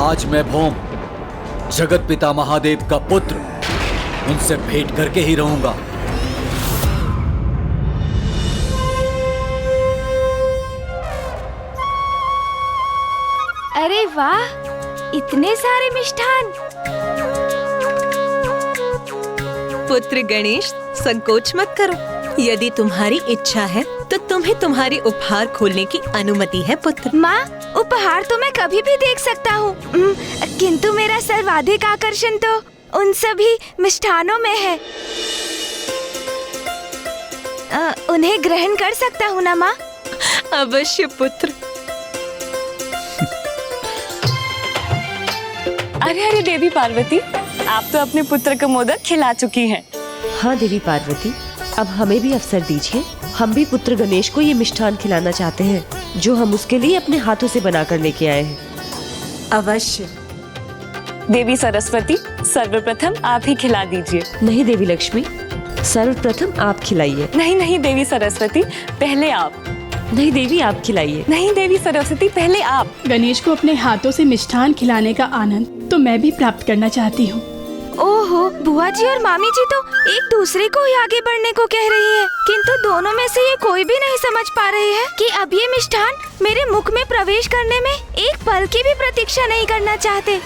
आज मैं भौम, जगत पिता महादेव का पुत्र, उनसे भेंट करके ही रहूंगा। अरे वाह, इतने सारे मिष्ठान। पुत्र गणेश, संकोच मत करो। यदि तुम्हारी इच्छा है तो तुम्हें तुम्हारे उपहार खोलने की अनुमति है पुत्र। माँ, उपहार तो मैं कभी भी देख सकता हूँ, किंतु मेरा सर्वाधिक आकर्षण तो उन सभी मिष्ठानों में है। उन्हें ग्रहण कर सकता हूँ ना माँ? अवश्य पुत्र। अरे अरे देवी पार्वती, आप तो अपने पुत्र को मोदक खिला चुकी हैं। हाँ देवी पार्वती, अब हमें भी अवसर दीजिए। हम भी पुत्र गणेश को ये मिष्ठान खिलाना चाहते हैं जो हम उसके लिए अपने हाथों से बनाकर लेके आए हैं। अवश्य। देवी सरस्वती, सर्वप्रथम आप ही खिला दीजिए। नहीं देवी लक्ष्मी, सर्वप्रथम आप खिलाइए। नहीं नहीं देवी सरस्वती, पहले आप। नहीं देवी, आप खिलाइए। नहीं देवी सरस्वती, पहले आप। गणेश को अपने हाथों से मिष्ठान खिलाने का आनंद तो मैं भी प्राप्त करना चाहती हूँ। ओहो, बुआ जी और मामी जी तो एक दूसरे को ही आगे बढ़ने को कह रही है, किंतु दोनों में से ये कोई भी नहीं समझ पा रही है कि अब ये मिष्ठान मेरे मुख में प्रवेश करने में एक पल की भी प्रतीक्षा नहीं करना चाहते।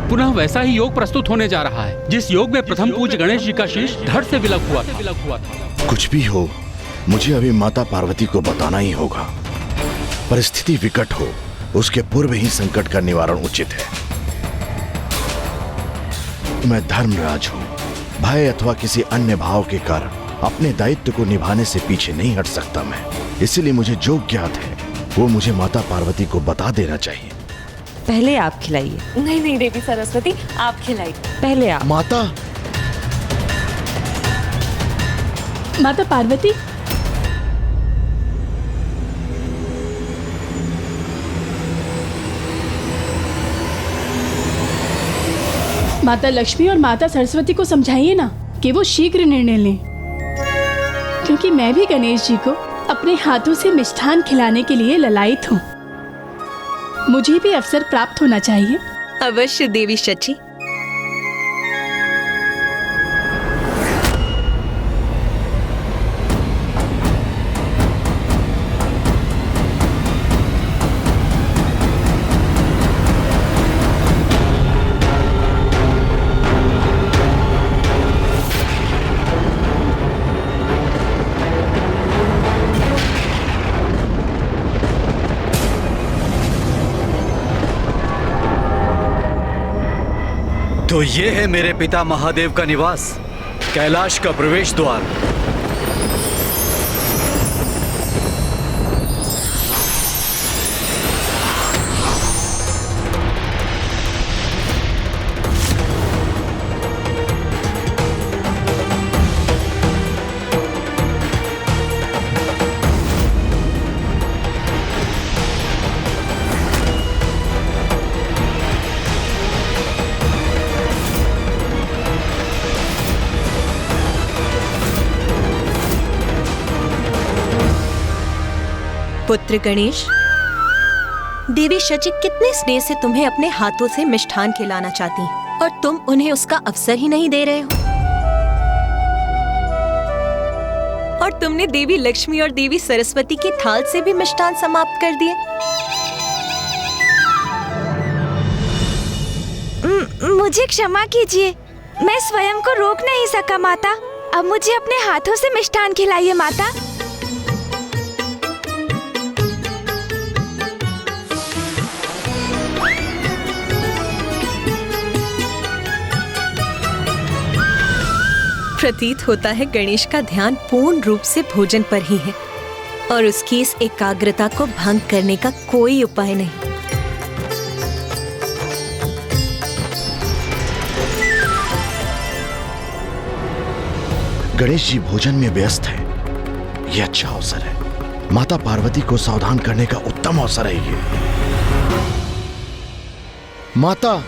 पुनः वैसा ही योग प्रस्तुत होने जा रहा है जिस योग में प्रथम पूज्य गणेश जी का शीश धड़ से विलग हुआ था। कुछ भी हो, मुझे अभी माता पार्वती को बताना ही होगा। परिस्थिति विकट हो, उसके पूर्व ही संकट का निवारण उचित है। मैं धर्मराज हूँ, भय अथवा किसी अन्य भाव के कारण अपने दायित्व को निभाने से पीछे नहीं हट सकता मैं। इसीलिए मुझे जो ज्ञात है वो मुझे माता पार्वती को बता देना चाहिए। पहले आप खिलाइए। नहीं नहीं देवी सरस्वती, आप खिलाइए। पहले आप। माता, माता पार्वती, माता लक्ष्मी और माता सरस्वती को समझाइए ना कि वो शीघ्र निर्णय लें, क्योंकि मैं भी गणेश जी को अपने हाथों से मिष्ठान खिलाने के लिए ललायित हूँ। मुझे भी अवसर प्राप्त होना चाहिए। अवश्य देवी शची। तो ये है मेरे पिता महादेव का निवास, कैलाश का प्रवेश द्वार। पुत्र गणेश, देवी शची कितने स्नेह से तुम्हें अपने हाथों से मिष्ठान खिलाना चाहती हैं और तुम उन्हें उसका अवसर ही नहीं दे रहे हो। और तुमने देवी लक्ष्मी और देवी सरस्वती के थाल से भी मिष्ठान समाप्त कर दिए। मुझे क्षमा कीजिए, मैं स्वयं को रोक नहीं सका माता। अब मुझे अपने हाथों से मिष्ठान खिलाइए माता। प्रतीत होता है गणेश का ध्यान पूर्ण रूप से भोजन पर ही है और उसकी इस एकाग्रता को भंग करने का कोई उपाय नहीं। गणेश जी भोजन में व्यस्त है, यह अच्छा अवसर है। माता पार्वती को सावधान करने का उत्तम अवसर है ये। माता,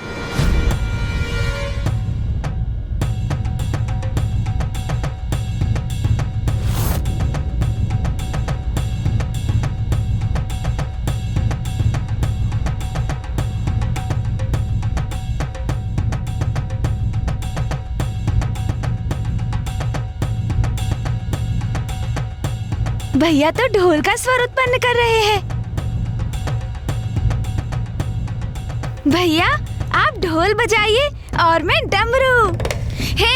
भैया तो ढोल का स्वर उत्पन्न कर रहे हैं। भैया आप ढोल बजाइए और मैं डमरू। हे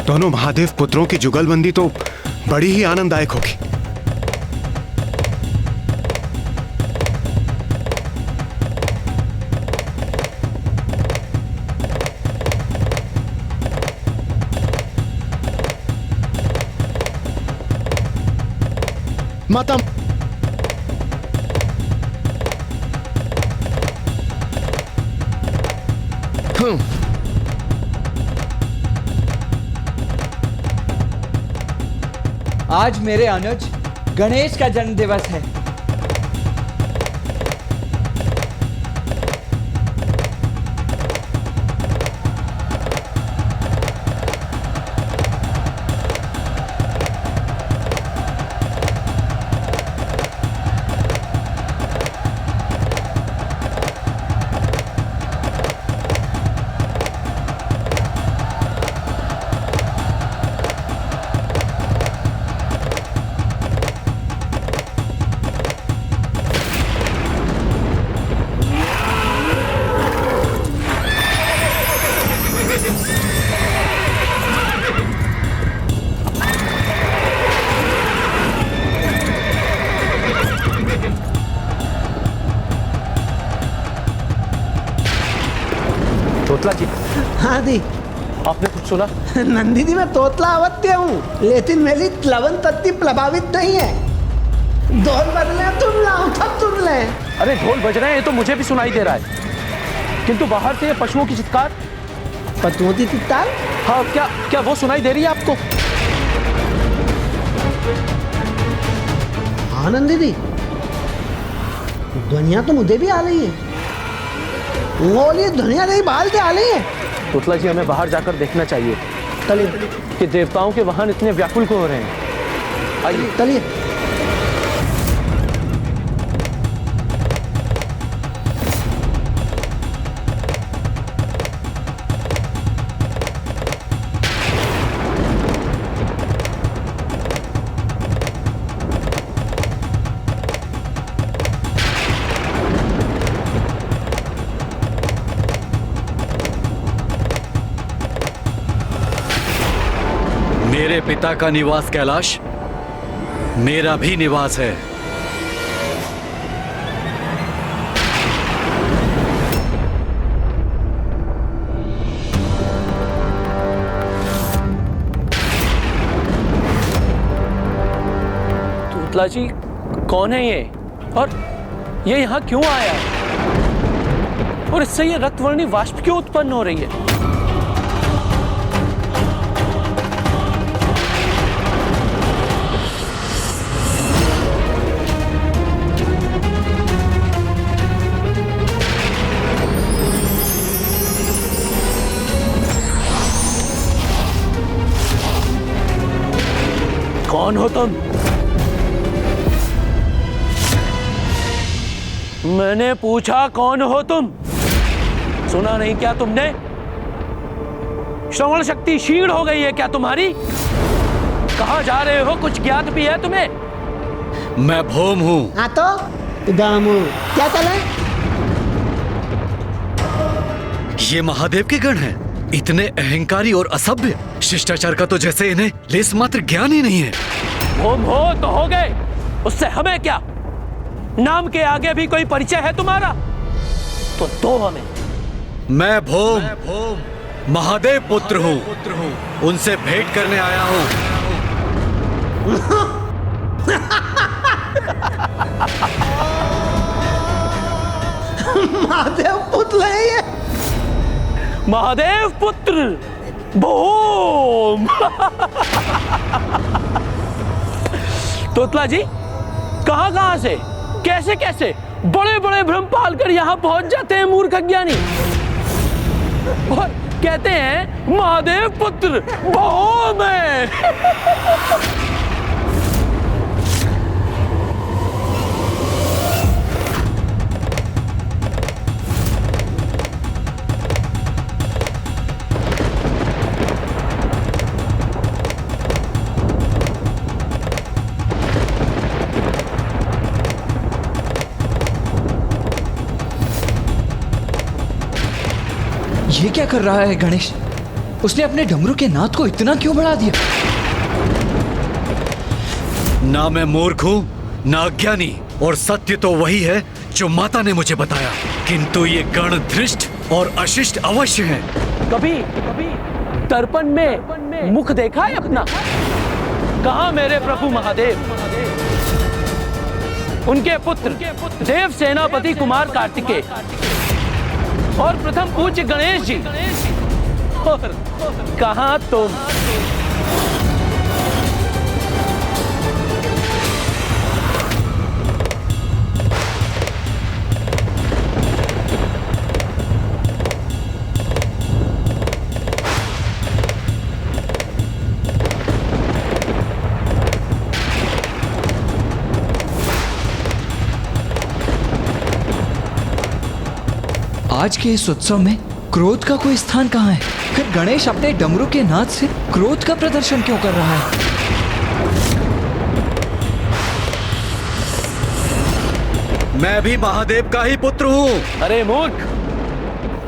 दोनों महादेव पुत्रों की जुगलबंदी तो बड़ी ही आनंददायक होगी। माता, आज मेरे अनुज गणेश का जन्म दिवस है। तोतला जी। हाँ दी। आपने कुछ सुना? नंदी जी, मैं तोतला अवत्य हूँ, लेकिन मेरी प्लवन तत्ती प्रभावित नहीं है। ढोल बजले तुम लाओ तब तुम ले। अरे ढोल बज रहे हैं तो मुझे भी सुनाई दे रहा है, किंतु बाहर से ये पशुओं की चित्कार। पशुओं की चित्कार? हाँ, क्या क्या वो सुनाई दे रही है आपको? हाँ नंदी जी, ध्वनिया तो मुझे भी आ रही है। बोलिए, ध्वनिया नहीं बाल आ रही है। तोतला जी, हमें बाहर जाकर देखना चाहिए कि देवताओं के वाहन इतने व्याकुल क्यों हो रहे हैं। आइए चलिए। मेरे पिता का निवास कैलाश मेरा भी निवास है। तोतला जी, कौन है ये और ये यहाँ क्यों आया है? और इससे ये रक्तवर्णी वाष्प क्यों उत्पन्न हो रही है? कौन हो तुम? मैंने पूछा कौन हो तुम? सुना नहीं क्या तुमने? श्रवण शक्ति क्षीण हो गई है क्या तुम्हारी? कहां जा रहे हो? कुछ ज्ञात भी है तुम्हें? मैं भौम हूं। हाँ तो दामू, क्या चले? ये महादेव के गण हैं। इतने अहंकारी और असभ्य। शिष्टाचार का तो जैसे इन्हें लेस मात्र ज्ञान ही नहीं है। भौम हो तो हो गए, उससे हमें क्या? नाम के आगे भी कोई परिचय है तुम्हारा? तो दो हमें। मैं भौम महादेव पुत्र हूँ, उनसे भेंट करने आया हूँ। महादेव पुत्र है ये। महादेव पुत्र भूम। तोतला जी कहां से कैसे कैसे बड़े बड़े भ्रम पाल कर यहां पहुंच जाते हैं मूर्ख अज्ञानी, और कहते हैं महादेव पुत्र भूम है। ये क्या कर रहा है गणेश? उसने अपने डमरू के नाद को इतना क्यों बढ़ा दिया? ना मैं मूर्ख हूँ ना अज्ञानी, और सत्य तो वही है जो माता ने मुझे बताया, किंतु ये गण धृष्ट और अशिष्ट अवश्य है। कभी दर्पण में मुख देखा है अपना? कहाँ मेरे प्रभु महादेव? उनके पुत्र देव सेनापति कुमार कार्तिकेय और प्रथम पूज्य गणेश जी, और कहाँ तुम? आज के इस उत्सव में क्रोध का कोई स्थान कहाँ है? फिर गणेश अपने डमरू के नाद से क्रोध का प्रदर्शन क्यों कर रहा है? मैं भी महादेव का ही पुत्र हूँ। अरे मूर्ख,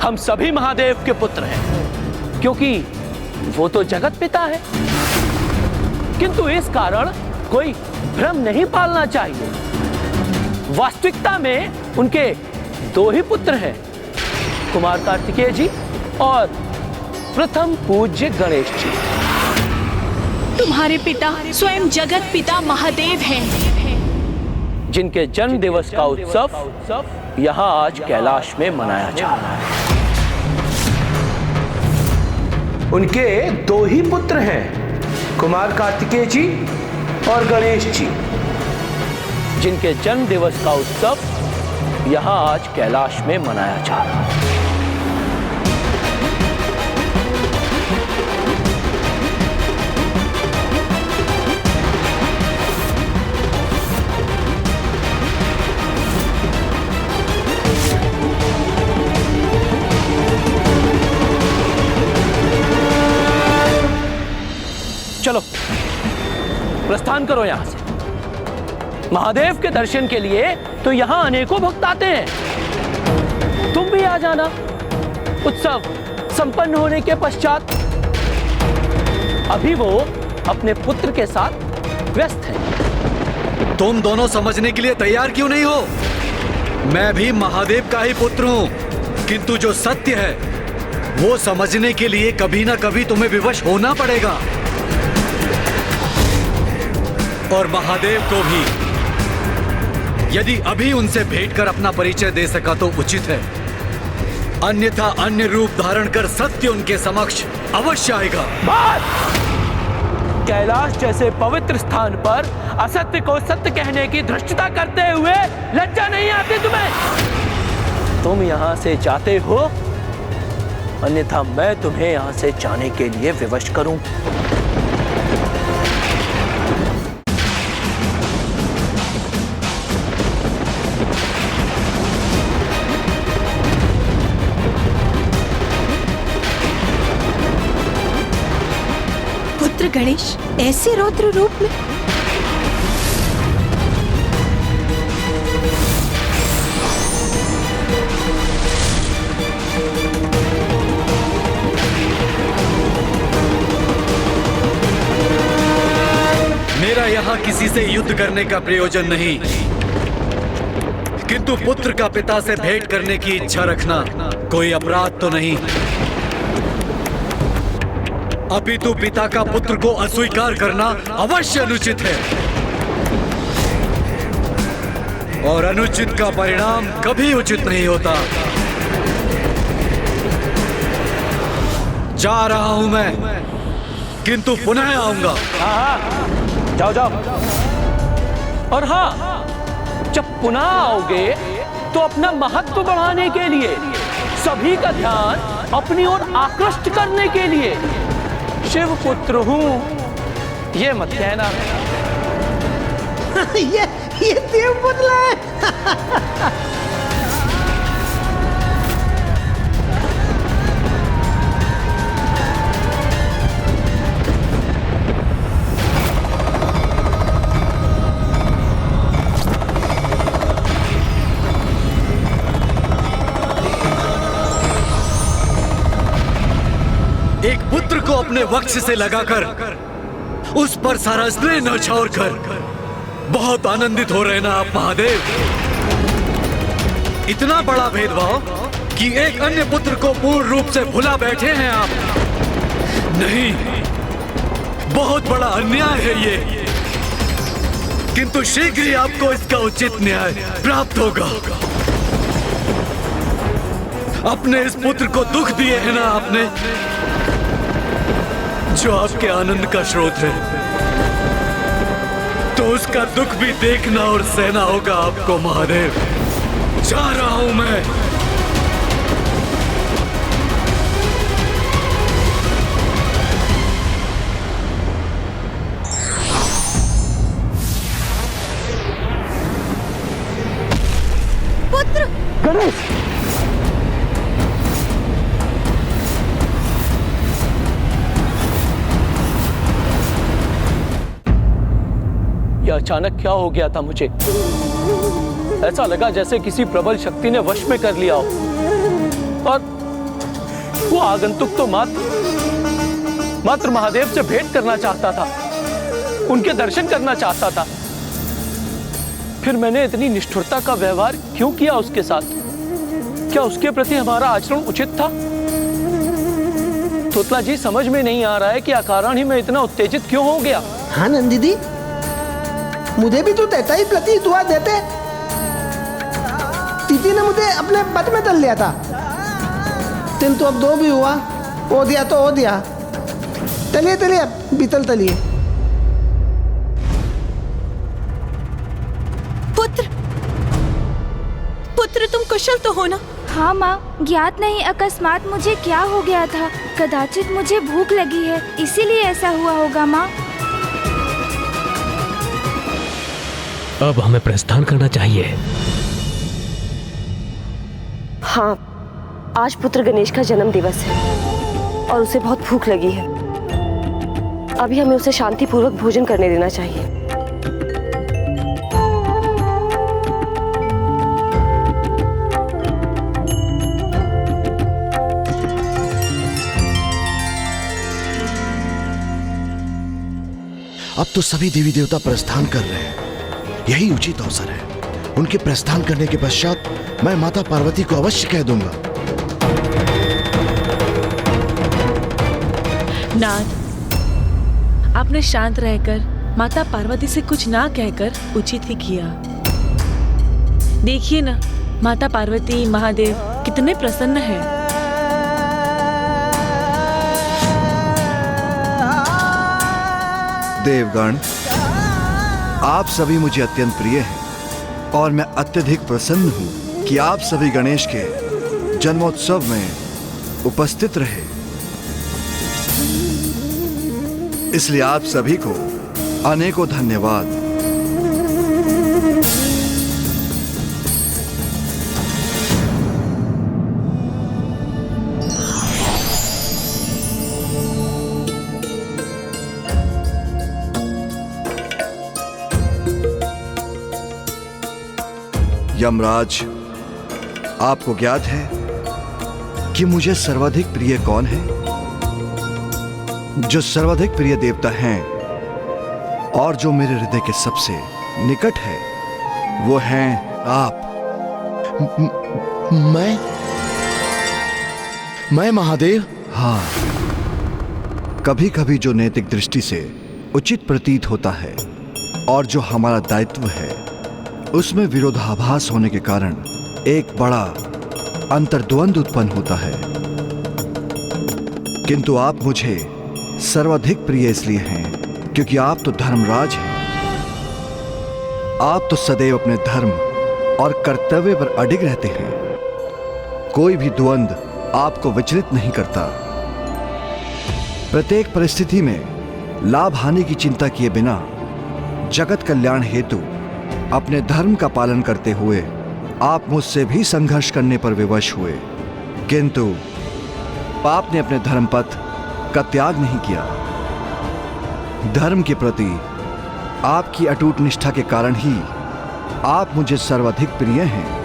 हम सभी महादेव के पुत्र हैं, क्योंकि वो तो जगत पिता है। किंतु इस कारण कोई भ्रम नहीं पालना चाहिए। वास्तविकता में उनके दो ही पुत्र हैं, कुमार कार्तिकेय जी और प्रथम पूज्य गणेश जी। तुम्हारे पिता स्वयं जगत पिता महादेव हैं, जिनके जन्म दिवस का उत्सव यहाँ आज कैलाश में मनाया जा रहा है। उनके दो ही पुत्र हैं, कुमार कार्तिकेय जी और गणेश जी, जिनके जन्म दिवस का उत्सव यहाँ आज कैलाश में मनाया जा रहा है। चलो प्रस्थान करो यहां से। महादेव के दर्शन के लिए तो यहां अनेकों भक्त आते हैं, तुम भी आ जाना। उत्सव संपन्न होने के पश्चात अभी वो अपने पुत्र के साथ व्यस्त हैं। तुम दोनों समझने के लिए तैयार क्यों नहीं हो? मैं भी महादेव का ही पुत्र हूँ, किंतु जो सत्य है वो समझने के लिए कभी ना कभी तुम्हें विवश होना पड़ेगा। और महादेव को भी यदि अभी उनसे भेंट कर अपना परिचय दे सका तो उचित है, अन्यथा अन्य रूप धारण कर सत्य उनके समक्ष अवश्य आएगा। कैलाश जैसे पवित्र स्थान पर असत्य को सत्य कहने की धृष्टता करते हुए लज्जा नहीं आती तुम्हें? तुम यहाँ से जाते हो, अन्यथा मैं तुम्हें यहाँ से जाने के लिए विवश करूं। पुत्र गणेश ऐसे रौद्र रूप में? मेरा यहाँ किसी से युद्ध करने का प्रयोजन नहीं, किंतु पुत्र का पिता से भेंट करने की इच्छा रखना कोई अपराध तो नहीं, अपितु पिता का पुत्र को अस्वीकार करना अवश्य अनुचित है। और अनुचित का परिणाम कभी उचित नहीं होता। जा रहा हूं मैं, किंतु पुनः आऊंगा। हाँ, जाओ जाओ। और हाँ, जब पुनः आओगे तो अपना महत्व बढ़ाने के लिए, सभी का ध्यान अपनी ओर आकृष्ट करने के लिए शिव पुत्र हूं ये मत कहना। ये देव पुत्र है। एक पुत्र को अपने वक्ष से लगाकर उस पर सारा स्नेह न्यौछावर कर बहुत आनंदित हो रहे ना आप महादेव। इतना बड़ा भेदभाव कि एक अन्य पुत्र को पूर्ण रूप से भुला बैठे हैं आप। नहीं, बहुत बड़ा अन्याय है ये, किंतु शीघ्र ही आपको इसका उचित न्याय प्राप्त होगा। अपने इस पुत्र को दुख दिए है ना आपने, जो आपके आनंद का स्रोत है, तो उसका दुख भी देखना और सहना होगा आपको महादेव। जा रहा हूं मैं। पुत्र गणेश, यह अचानक क्या हो गया था मुझे? ऐसा लगा जैसे किसी प्रबल शक्ति ने वश में कर लिया हो। और वो आगंतुक तो मात्र महादेव से भेंट करना चाहता था, उनके दर्शन करना चाहता था। फिर मैंने इतनी निष्ठुरता का व्यवहार क्यों किया उसके साथ? क्या उसके प्रति हमारा आचरण उचित था? तोतला जी, समझ में नहीं आ रहा है कि अकारण ही मैं इतना उत्तेजित क्यों हो गया। हाँ नंदीदी, मुझे भी तो देता ही प्रतीत हुआ देते। तिथि ने मुझे अपने पद में तल लिया था, किंतु अब दो भी हुआ, हो दिया तो हो दिया। चलिए चलिए, अब बीतल तलिए। पुत्र तुम कुशल तो हो ना? हाँ माँ, ज्ञात नहीं अकस्मात मुझे क्या हो गया था। कदाचित मुझे भूख लगी है, इसीलिए ऐसा हुआ होगा माँ। अब हमें प्रस्थान करना चाहिए। हाँ, आज पुत्र गणेश का जन्म दिवस है और उसे बहुत भूख लगी है। अभी हमें उसे शांतिपूर्वक भोजन करने देना चाहिए। अब तो सभी देवी देवता प्रस्थान कर रहे हैं, यही उचित अवसर है। उनके प्रस्थान करने के पश्चात मैं माता पार्वती को अवश्य कह दूंगा। नाथ, आपने शांत रहकर माता पार्वती से कुछ ना कहकर उचित ही किया। देखिए ना, माता पार्वती महादेव कितने प्रसन्न हैं। देवगण, आप सभी मुझे अत्यंत प्रिय हैं और मैं अत्यधिक प्रसन्न हूं कि आप सभी गणेश के जन्मोत्सव में उपस्थित रहे। इसलिए आप सभी को अनेकों धन्यवाद। यमराज, आपको ज्ञात है कि मुझे सर्वाधिक प्रिय कौन है? जो सर्वाधिक प्रिय देवता हैं और जो मेरे हृदय के सबसे निकट है, वो हैं आप। मैं महादेव? हाँ, कभी कभी जो नैतिक दृष्टि से उचित प्रतीत होता है और जो हमारा दायित्व है, उसमें विरोधाभास होने के कारण एक बड़ा अंतर्द्वंद उत्पन्न होता है। किंतु आप मुझे सर्वाधिक प्रिय इसलिए हैं क्योंकि आप तो धर्मराज हैं। आप तो सदैव अपने धर्म और कर्तव्य पर अडिग रहते हैं। कोई भी द्वंद आपको विचलित नहीं करता। प्रत्येक परिस्थिति में लाभ हानि की चिंता किए बिना जगत कल्याण हेतु अपने धर्म का पालन करते हुए आप मुझसे भी संघर्ष करने पर विवश हुए, किंतु आपने अपने धर्म पथ का त्याग नहीं किया। धर्म के प्रति आपकी अटूट निष्ठा के कारण ही आप मुझे सर्वाधिक प्रिय हैं।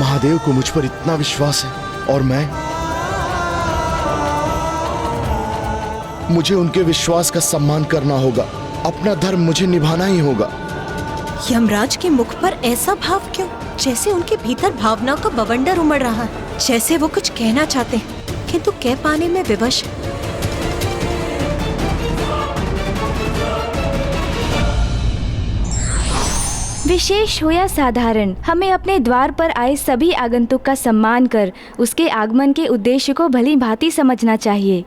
महादेव को मुझ पर इतना विश्वास है और मुझे उनके विश्वास का सम्मान करना होगा। अपना धर्म मुझे निभाना ही होगा। यमराज के मुख पर ऐसा भाव क्यों? जैसे उनके भीतर भावनाओं का बवंडर उमड़ रहा है। जैसे वो कुछ कहना चाहते हैं किंतु कह पाने में विवश। विशेष हो या साधारण, हमें अपने द्वार पर आए सभी आगंतुक का सम्मान कर उसके आगमन के उद्देश्य को भली भांति समझना चाहिए।